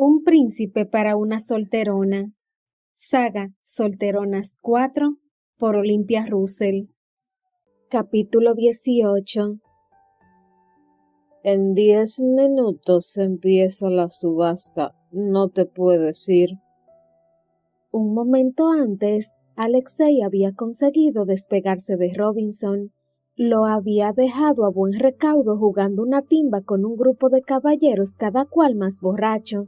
Un príncipe para una solterona. Saga Solteronas 4 por Olympia Russell. Capítulo 18. En 10 minutos empieza la subasta, no te puedes ir. Un momento antes, Alexei había conseguido despegarse de Robinson. Lo había dejado a buen recaudo jugando una timba con un grupo de caballeros, cada cual más borracho.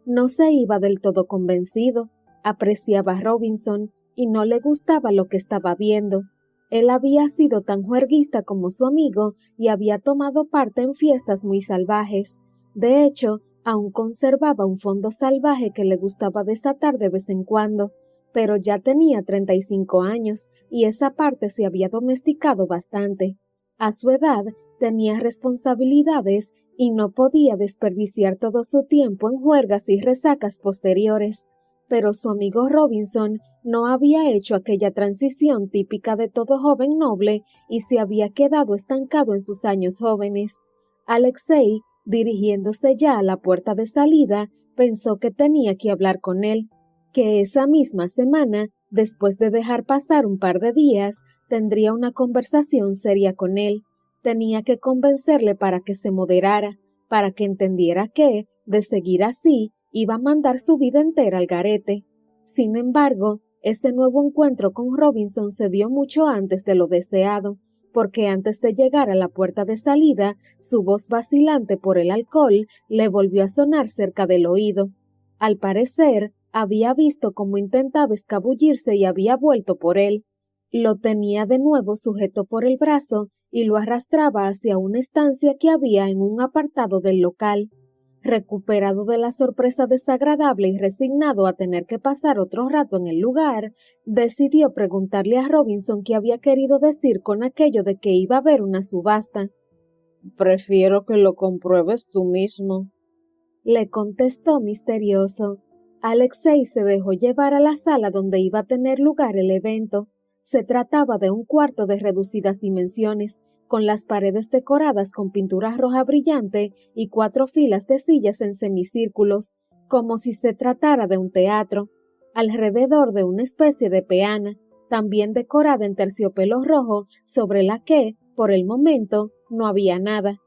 No se iba del todo convencido, apreciaba a Robinson y no le gustaba lo que estaba viendo. Él había sido tan juerguista como su amigo y había tomado parte en fiestas muy salvajes. De hecho, aún conservaba un fondo salvaje que le gustaba desatar de vez en cuando, pero ya tenía 35 años y esa parte se había domesticado bastante. A su edad tenía responsabilidades y no podía desperdiciar todo su tiempo en juergas y resacas posteriores. Pero su amigo Robinson no había hecho aquella transición típica de todo joven noble y se había quedado estancado en sus años jóvenes. Alexei, dirigiéndose ya a la puerta de salida, pensó que tenía que hablar con él, que esa misma semana, después de dejar pasar un par de días, tendría una conversación seria con él. Tenía que convencerle para que se moderara, para que entendiera que, de seguir así, iba a mandar su vida entera al garete. Sin embargo, ese nuevo encuentro con Robinson se dio mucho antes de lo deseado, porque antes de llegar a la puerta de salida, su voz vacilante por el alcohol le volvió a sonar cerca del oído. Al parecer, había visto cómo intentaba escabullirse y había vuelto por él. Lo tenía de nuevo sujeto por el brazo y lo arrastraba hacia una estancia que había en un apartado del local. Recuperado de la sorpresa desagradable y resignado a tener que pasar otro rato en el lugar, decidió preguntarle a Robinson qué había querido decir con aquello de que iba a haber una subasta. Prefiero que lo compruebes tú mismo, le contestó misterioso. Alexei se dejó llevar a la sala donde iba a tener lugar el evento. Se trataba de un cuarto de reducidas dimensiones, con las paredes decoradas con pintura roja brillante y 4 filas de sillas en semicírculos, como si se tratara de un teatro, alrededor de una especie de peana, también decorada en terciopelo rojo, sobre la que, por el momento, no había nada.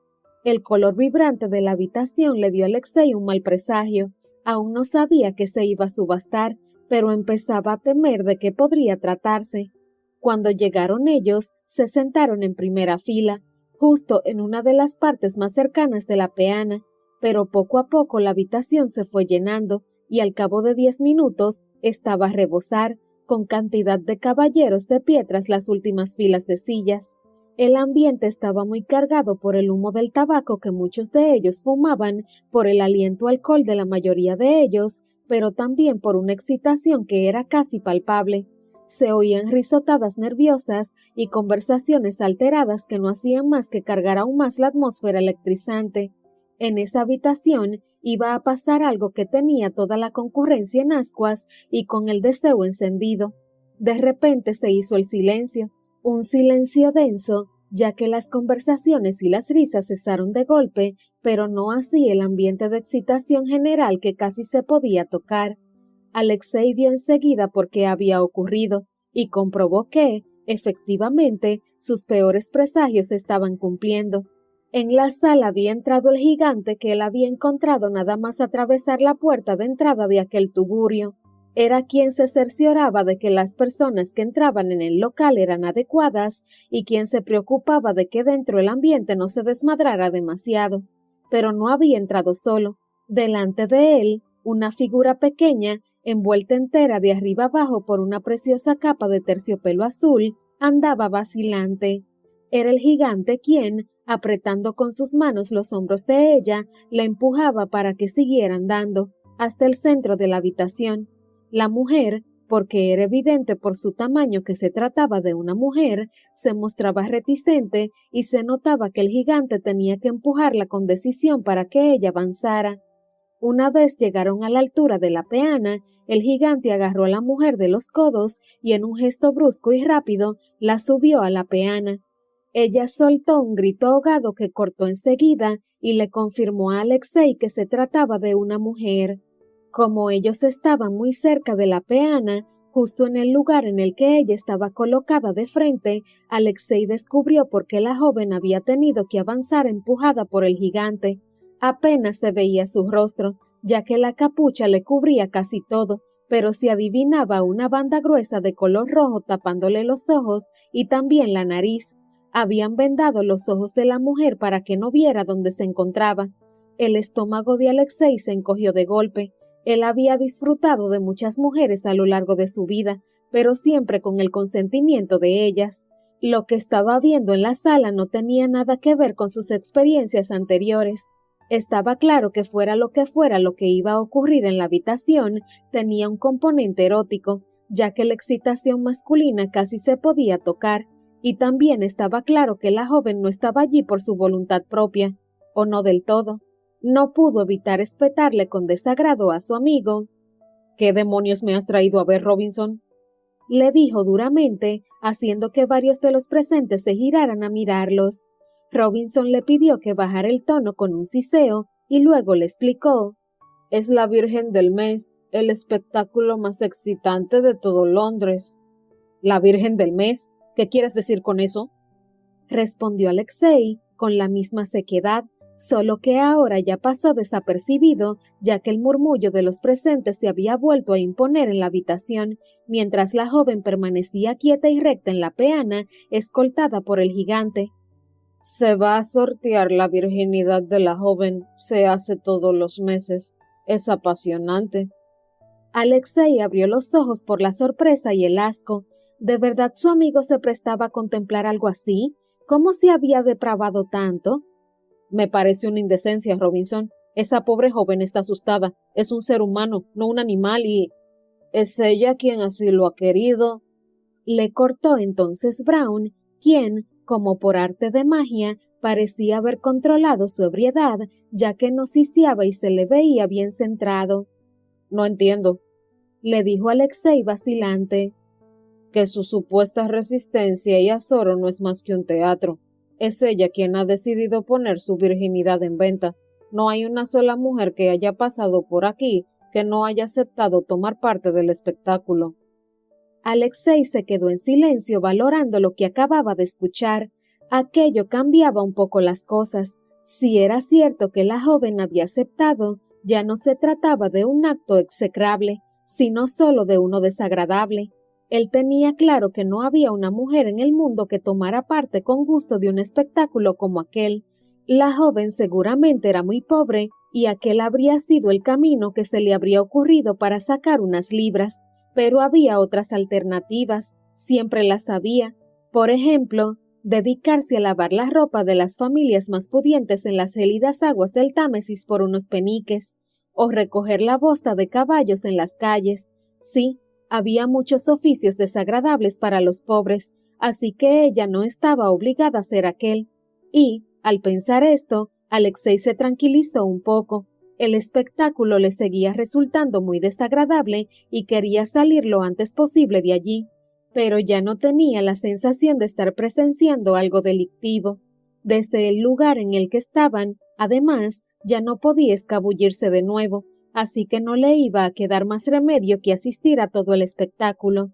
El color vibrante de la habitación le dio a Alexei un mal presagio. Aún no sabía que se iba a subastar, pero empezaba a temer de qué podría tratarse. Cuando llegaron ellos, se sentaron en primera fila, justo en una de las partes más cercanas de la peana, pero poco a poco la habitación se fue llenando y al cabo de 10 minutos estaba a rebosar, con cantidad de caballeros de pie tras las últimas filas de sillas. El ambiente estaba muy cargado por el humo del tabaco que muchos de ellos fumaban, por el aliento alcohol de la mayoría de ellos, pero también por una excitación que era casi palpable. Se oían risotadas nerviosas y conversaciones alteradas que no hacían más que cargar aún más la atmósfera electrizante. En esa habitación iba a pasar algo que tenía toda la concurrencia en ascuas y con el deseo encendido. De repente se hizo el silencio. Un silencio denso, ya que las conversaciones y las risas cesaron de golpe, pero no así el ambiente de excitación general que casi se podía tocar. Alexei vio enseguida por qué había ocurrido y comprobó que, efectivamente, sus peores presagios se estaban cumpliendo. En la sala había entrado el gigante que él había encontrado nada más atravesar la puerta de entrada de aquel tugurio. Era quien se cercioraba de que las personas que entraban en el local eran adecuadas y quien se preocupaba de que dentro el ambiente no se desmadrara demasiado. Pero no había entrado solo. Delante de él, una figura pequeña, envuelta entera de arriba abajo por una preciosa capa de terciopelo azul, andaba vacilante. Era el gigante quien, apretando con sus manos los hombros de ella, la empujaba para que siguiera andando, hasta el centro de la habitación. La mujer, porque era evidente por su tamaño que se trataba de una mujer, se mostraba reticente y se notaba que el gigante tenía que empujarla con decisión para que ella avanzara. Una vez llegaron a la altura de la peana, el gigante agarró a la mujer de los codos y en un gesto brusco y rápido la subió a la peana. Ella soltó un grito ahogado que cortó enseguida y le confirmó a Alexei que se trataba de una mujer. Como ellos estaban muy cerca de la peana, justo en el lugar en el que ella estaba colocada de frente, Alexei descubrió por qué la joven había tenido que avanzar empujada por el gigante. Apenas se veía su rostro, ya que la capucha le cubría casi todo, pero se adivinaba una banda gruesa de color rojo tapándole los ojos y también la nariz. Habían vendado los ojos de la mujer para que no viera dónde se encontraba. El estómago de Alexei se encogió de golpe. Él había disfrutado de muchas mujeres a lo largo de su vida, pero siempre con el consentimiento de ellas. Lo que estaba viendo en la sala no tenía nada que ver con sus experiencias anteriores. Estaba claro que fuera lo que iba a ocurrir en la habitación, tenía un componente erótico, ya que la excitación masculina casi se podía tocar, y también estaba claro que la joven no estaba allí por su voluntad propia, o no del todo. No pudo evitar espetarle con desagrado a su amigo. ¿Qué demonios me has traído a ver, Robinson? Le dijo duramente, haciendo que varios de los presentes se giraran a mirarlos. Robinson le pidió que bajara el tono con un siseo y luego le explicó. Es la Virgen del Mes, el espectáculo más excitante de todo Londres. ¿La Virgen del Mes? ¿Qué quieres decir con eso? Respondió Alexei con la misma sequedad, solo que ahora ya pasó desapercibido, ya que el murmullo de los presentes se había vuelto a imponer en la habitación, mientras la joven permanecía quieta y recta en la peana, escoltada por el gigante. Se va a sortear la virginidad de la joven, se hace todos los meses. Es apasionante. Alexei abrió los ojos por la sorpresa y el asco. ¿De verdad su amigo se prestaba a contemplar algo así? ¿Cómo se había depravado tanto? Me parece una indecencia, Robinson. Esa pobre joven está asustada. Es un ser humano, no un animal, y es ella quien así lo ha querido. Le cortó entonces Brown, quien, como por arte de magia, parecía haber controlado su ebriedad, ya que no siseaba y se le veía bien centrado. No entiendo, le dijo Alexei vacilante. Que su supuesta resistencia y azoro no es más que un teatro. Es ella quien ha decidido poner su virginidad en venta. No hay una sola mujer que haya pasado por aquí que no haya aceptado tomar parte del espectáculo. Alexei se quedó en silencio valorando lo que acababa de escuchar. Aquello cambiaba un poco las cosas. Si era cierto que la joven había aceptado, ya no se trataba de un acto execrable, sino solo de uno desagradable. Él tenía claro que no había una mujer en el mundo que tomara parte con gusto de un espectáculo como aquel. La joven seguramente era muy pobre y aquel habría sido el camino que se le habría ocurrido para sacar unas libras, pero había otras alternativas, siempre las había. Por ejemplo, dedicarse a lavar la ropa de las familias más pudientes en las gélidas aguas del Támesis por unos peniques, o recoger la bosta de caballos en las calles. Sí, había muchos oficios desagradables para los pobres, así que ella no estaba obligada a hacer aquel. Y, al pensar esto, Alexei se tranquilizó un poco. El espectáculo le seguía resultando muy desagradable y quería salir lo antes posible de allí, pero ya no tenía la sensación de estar presenciando algo delictivo. Desde el lugar en el que estaban, además, ya no podía escabullirse de nuevo, así que no le iba a quedar más remedio que asistir a todo el espectáculo.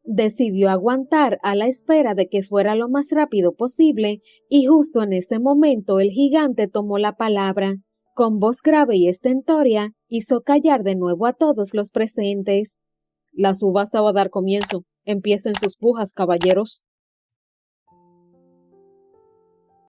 Decidió aguantar a la espera de que fuera lo más rápido posible, y justo en ese momento el gigante tomó la palabra. Con voz grave y estentórea, hizo callar de nuevo a todos los presentes. La subasta va a dar comienzo. Empiecen sus pujas, caballeros.